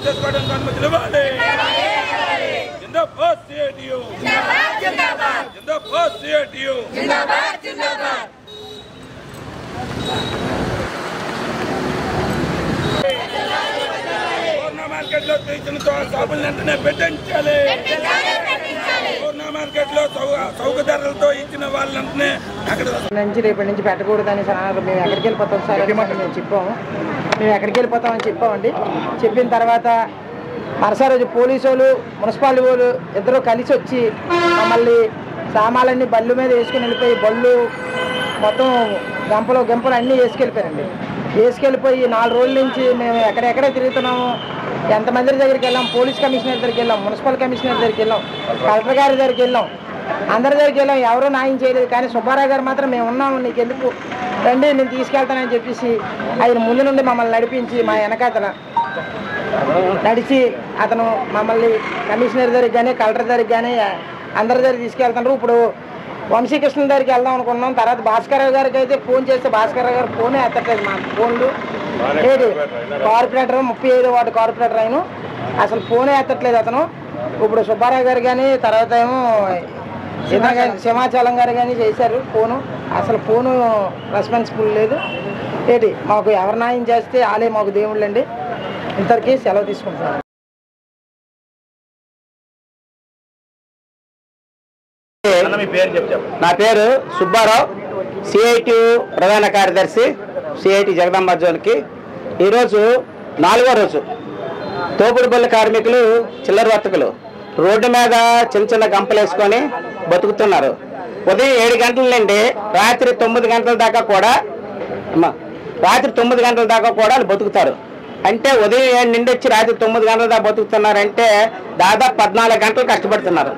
చేసుకోవడానికి అనుమతులు ఇవ్వాలి. జిందాబాద్ సిఐటియు, జిందాబాద్ సిఐటియు. పూర్ణ మార్కెట్లో ఇచ్చిన షాపులను వెంటనే పెట్టించాలి. పూర్ణ మార్కెట్లో చౌక ధరలతో ఇచ్చిన వాళ్ళంటనే అక్కడ నుంచి రేపటి నుంచి పెట్టకూడదని అన్నారు. మేము ఎక్కడికి వెళ్ళిపోతాం సార్ మేము చెప్పాము. మేము ఎక్కడికి వెళ్ళిపోతామని చెప్పామండి. చెప్పిన తర్వాత మరుసటి రోజు పోలీసు వాళ్ళు మున్సిపాలిటీ వాళ్ళు ఇద్దరు కలిసి వచ్చి మమ్మల్ని సామాన్లన్నీ బళ్ళు మీద వేసుకుని వెళ్ళిపోయి బళ్ళు మొత్తం గంపలు అన్నీ వేసుకెళ్ళిపోయారండి. వేసుకెళ్ళిపోయి 4 రోజుల నుంచి మేము ఎక్కడెక్కడ తిరుగుతున్నాము. ఎంతమంది దగ్గరికి వెళ్ళాం, పోలీస్ కమిషనర్ దగ్గరికి వెళ్ళాం, మున్సిపల్ కమిషనర్ దగ్గరికి వెళ్ళాం, కలెక్టర్ గారి దగ్గరికి వెళ్ళాం, అందరి దగ్గరికి వెళ్ళాం. ఎవరూ న్యాయం చేయలేదు. కానీ సుబ్బారావు గారు మాత్రం మేము ఉన్నాము, నీకు ఎందుకు రండి నేను తీసుకెళ్తానని చెప్పేసి ఆయన ముందు నుండి మమ్మల్ని నడిపించి మా వెనకాతల నడిచి అతను మమ్మల్ని కమిషనర్ దగ్గరికి కానీ కలెక్టర్ దగ్గరికి కానీ అందరి దగ్గర తీసుకెళ్తున్నారు. ఇప్పుడు వంశీకృష్ణ దగ్గరికి వెళ్దాం అనుకున్నాం. తర్వాత భాస్కర్రావు గారికి అయితే ఫోన్ చేస్తే భాస్కర్రావు గారు ఫోనే ఎత్తట్లేదు. మా ఫోన్లు లేదు, కార్పొరేటర్ 35వ వార్డు కార్పొరేటర్ ఆయన అసలు ఫోనే ఎత్తట్లేదు అతను. ఇప్పుడు సుబ్బారావు గారు కానీ తర్వాత ఏమో సింహాచలం గారు కానీ చేశారు ఫోను. అసలు ఫోను రెస్పాన్సిబుల్ లేదు. ఏంటి మాకు ఎవరు న్యాయం చేస్తే వాళ్ళే మాకు దేవుళ్ళు అండి. ఇంతవరకు సెలవు తీసుకుంటున్నాను. నా పేరు సుబ్బారావు, సిఐటి ప్రధాన కార్యదర్శి, సిఐటి జగదాంబ జోన్కి. ఈరోజు 4వ రోజు తోపుడు బళ్ళు కార్మికులు, చిల్లర వర్తకులు రోడ్డు మీద చిన్న గంపలు వేసుకొని బతుకుతున్నారు. ఉదయం 7 గంటల నుండి రాత్రి 9 గంటల దాకా కూడా వాళ్ళు బతుకుతారు. అంటే ఉదయం 7 నుండి వచ్చి రాత్రి 9 గంటల దాకా బతుకుతున్నారంటే దాదాపు 14 గంటలు కష్టపడుతున్నారు.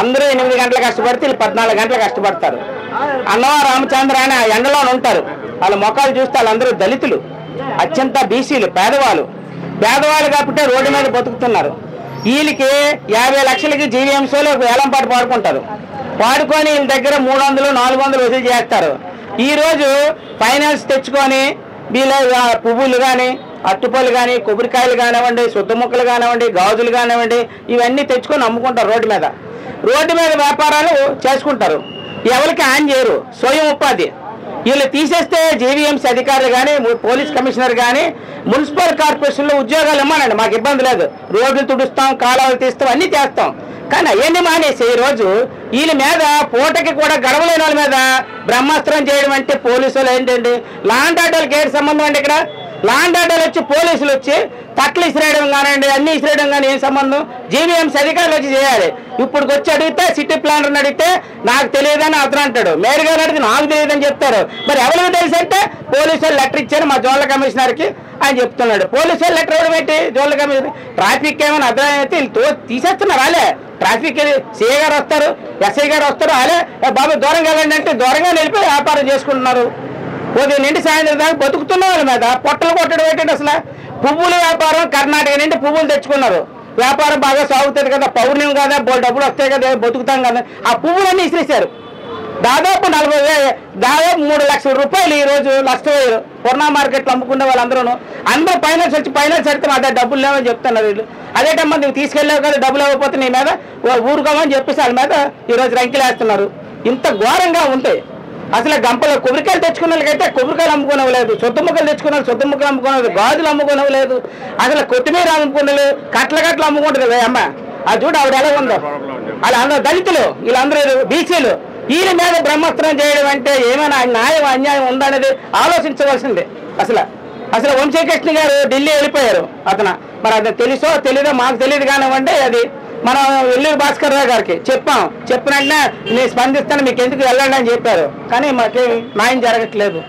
అందరూ 8 గంటలు కష్టపడితే వీళ్ళు 14 గంటలు కష్టపడతారు. అన్నవ రామచంద్ర అని ఎండలో ఉంటారు. వాళ్ళ మొక్కలు చూస్తే వాళ్ళందరూ దళితులు, అత్యంత బీసీలు, పేదవాళ్ళు కాబట్టి రోడ్డు మీద బతుకుతున్నారు. వీళ్ళకి 50 లక్షలకి జీవీఎంసీలో వేలంపాటు పాడుకుంటారు. పాడుకొని వీళ్ళ దగ్గర 300, 400 వసూలు చేస్తారు. ఈరోజు ఫైనాన్స్ తెచ్చుకొని వీళ్ళ పువ్వులు కానీ, అట్టుపళ్ళు కానీ, కొబ్బరికాయలు కానివ్వండి, శుద్ధ ముక్కలు కానివ్వండి, గాజులు కానివ్వండి, ఇవన్నీ తెచ్చుకొని అమ్ముకుంటారు. రోడ్డు మీద వ్యాపారాలు చేసుకుంటారు. ఎవరికి ఆన్ చేయరు, స్వయం ఉపాధి. వీళ్ళు తీసేస్తే జీవీఎంసీ అధికారులు కానీ, పోలీస్ కమిషనర్ కానీ, మున్సిపల్ కార్పొరేషన్లో ఉద్యోగాలు ఇవ్వనండి, మాకు ఇబ్బంది లేదు. రోడ్లు తుడుస్తాం, కాలువలు తీస్తాం, అన్నీ చేస్తాం. కానీ అవన్నీ మానేసి ఈరోజు వీళ్ళ మీద పూటకి కూడా గడవలేని వాళ్ళ మీద బ్రహ్మాస్త్రం చేయడం అంటే పోలీసులు ఏంటండి? లాండ్ ఆర్డర్కి ఏంటి సంబంధం అండి? ఇక్కడ లాండ్ ఆర్డర్లు వచ్చి పోలీసులు వచ్చి తట్లు ఇసిరేయడం కానివ్వండి, అన్ని ఇసిరేయడం కానీ ఏం సంబంధం? జీవీఎంసీ అధికారులు వచ్చి చేయాలి. ఇప్పుడు వచ్చి అడిగితే సిటీ ప్లానర్ని అడిగితే నాకు తెలియదని అతను అంటాడు, మేయర్ గారు అడిగితే నాకు తెలియదని చెప్తారు. మరి ఎవరికి తెలుసు అంటే పోలీసు వాళ్ళు లెటర్ ఇచ్చారు మా జోన్ల కమిషనర్కి అని చెప్తున్నాడు. పోలీసు వాళ్ళు లెటర్ ఇవ్వడం ఏంటి? జోన్ల కమిషనర్ ట్రాఫిక్ ఏమైనా అర్థం అయితే వీళ్ళు తీసేస్తున్నారు. వాళ్ళే ట్రాఫిక్ సిఐ గారు వస్తారు, ఎస్ఐ గారు వస్తారు, వాళ్ళే బాబు దూరంగా వెళ్ళండి అంటే దూరంగా వెళ్ళిపోయి వ్యాపారం చేసుకుంటున్నారు. ఉదయం నుండి సాయంత్రం దాకా బతుకుతున్న వాళ్ళ మీద పొట్టలు కొట్టడం ఏంటంటే అసలు పువ్వుల వ్యాపారం కర్ణాటక నుండి పువ్వులు తెచ్చుకున్నారు. వ్యాపారం బాగా సాగుతుంది కదా, పౌర్ణమి కదా, డబ్బులు వస్తాయి కదా, బతుకుతాం కదా. ఆ పువ్వులన్నీ ఇసిరేశారు. దాదాపు 3 లక్షల రూపాయలు ఈరోజు నష్టపోయారు. పూర్ణ మార్కెట్లో అమ్ముకునే వాళ్ళందరూ అందరూ ఫైనాన్స్ వచ్చి ఫైనాన్స్ అడితే అదే డబ్బులు లేవని చెప్తున్నారు వీళ్ళు. అదేటమ్మా నువ్వు తీసుకెళ్ళావు కదా, డబ్బులు ఇవ్వకపోతే నీ మీద ఊరుకోమని చెప్పేసి వాళ్ళ మీద ఈరోజు రంకిలేస్తున్నారు. ఇంత ఘోరంగా ఉంటాయి. అసలు గంపలో కొబ్బరికాయలు తెచ్చుకున్న వాళ్ళకైతే కొబ్బరికాయలు అమ్ముకునేవలేదు, శుద్ధ ముక్కలు తెచ్చుకున్న వాళ్ళు శుద్ధ ముక్కలు అమ్ముకునేది, గాజులు అమ్ముకునేవలేదు, అసలు కొత్తిమీర అమ్ముకునేది, కట్టలు అమ్ముకుంటుంది అమ్మ. అది చూడు ఆవిడ ఎలా ఉందో. వాళ్ళందరూ దళితులు, వీళ్ళందరూ బీసీలు. వీళ్ళ మీద బ్రహ్మాస్త్రం చేయడం అంటే ఏమైనా న్యాయం అన్యాయం ఉందనేది ఆలోచించవలసిందే. అసలు వంశీకృష్ణ గారు ఢిల్లీ వెళ్ళిపోయారు. అతను మరి అది తెలుసో తెలీదో మాకు తెలియదు కానివ్వండి. అది మనం ఎల్లూరు భాస్కర్ రావు గారికి చెప్పినట్టే నేను స్పందిస్తాను, మీకు ఎందుకు వెళ్ళండి అని చెప్పారు. కానీ మాకేం న్యాయం జరగట్లేదు.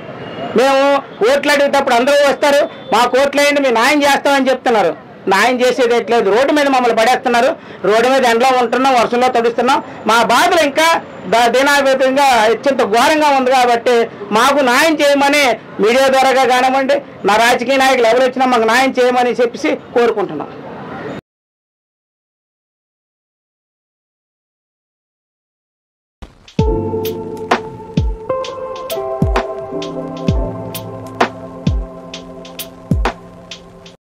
మేము ఓట్లు అడిగేటప్పుడు అందరూ వస్తారు, మాకు ఓట్లు వేయండి మేము న్యాయం చేస్తామని చెప్తున్నారు. న్యాయం చేసేది ఎట్లేదు. రోడ్డు మీద మమ్మల్ని పడేస్తున్నారు. రోడ్డు మీద ఎండలో ఉంటున్నాం, వర్షంలో తడుస్తున్నాం. మా బాధలు ఇంకా దినాభితంగా అత్యంత ఘోరంగా ఉంది. కాబట్టి మాకు న్యాయం చేయమని మీడియా ద్వారాగా కానివ్వండి, నా రాజకీయ నాయకులు ఎవరు వచ్చినా మాకు న్యాయం చేయమని చెప్పేసి కోరుకుంటున్నాం.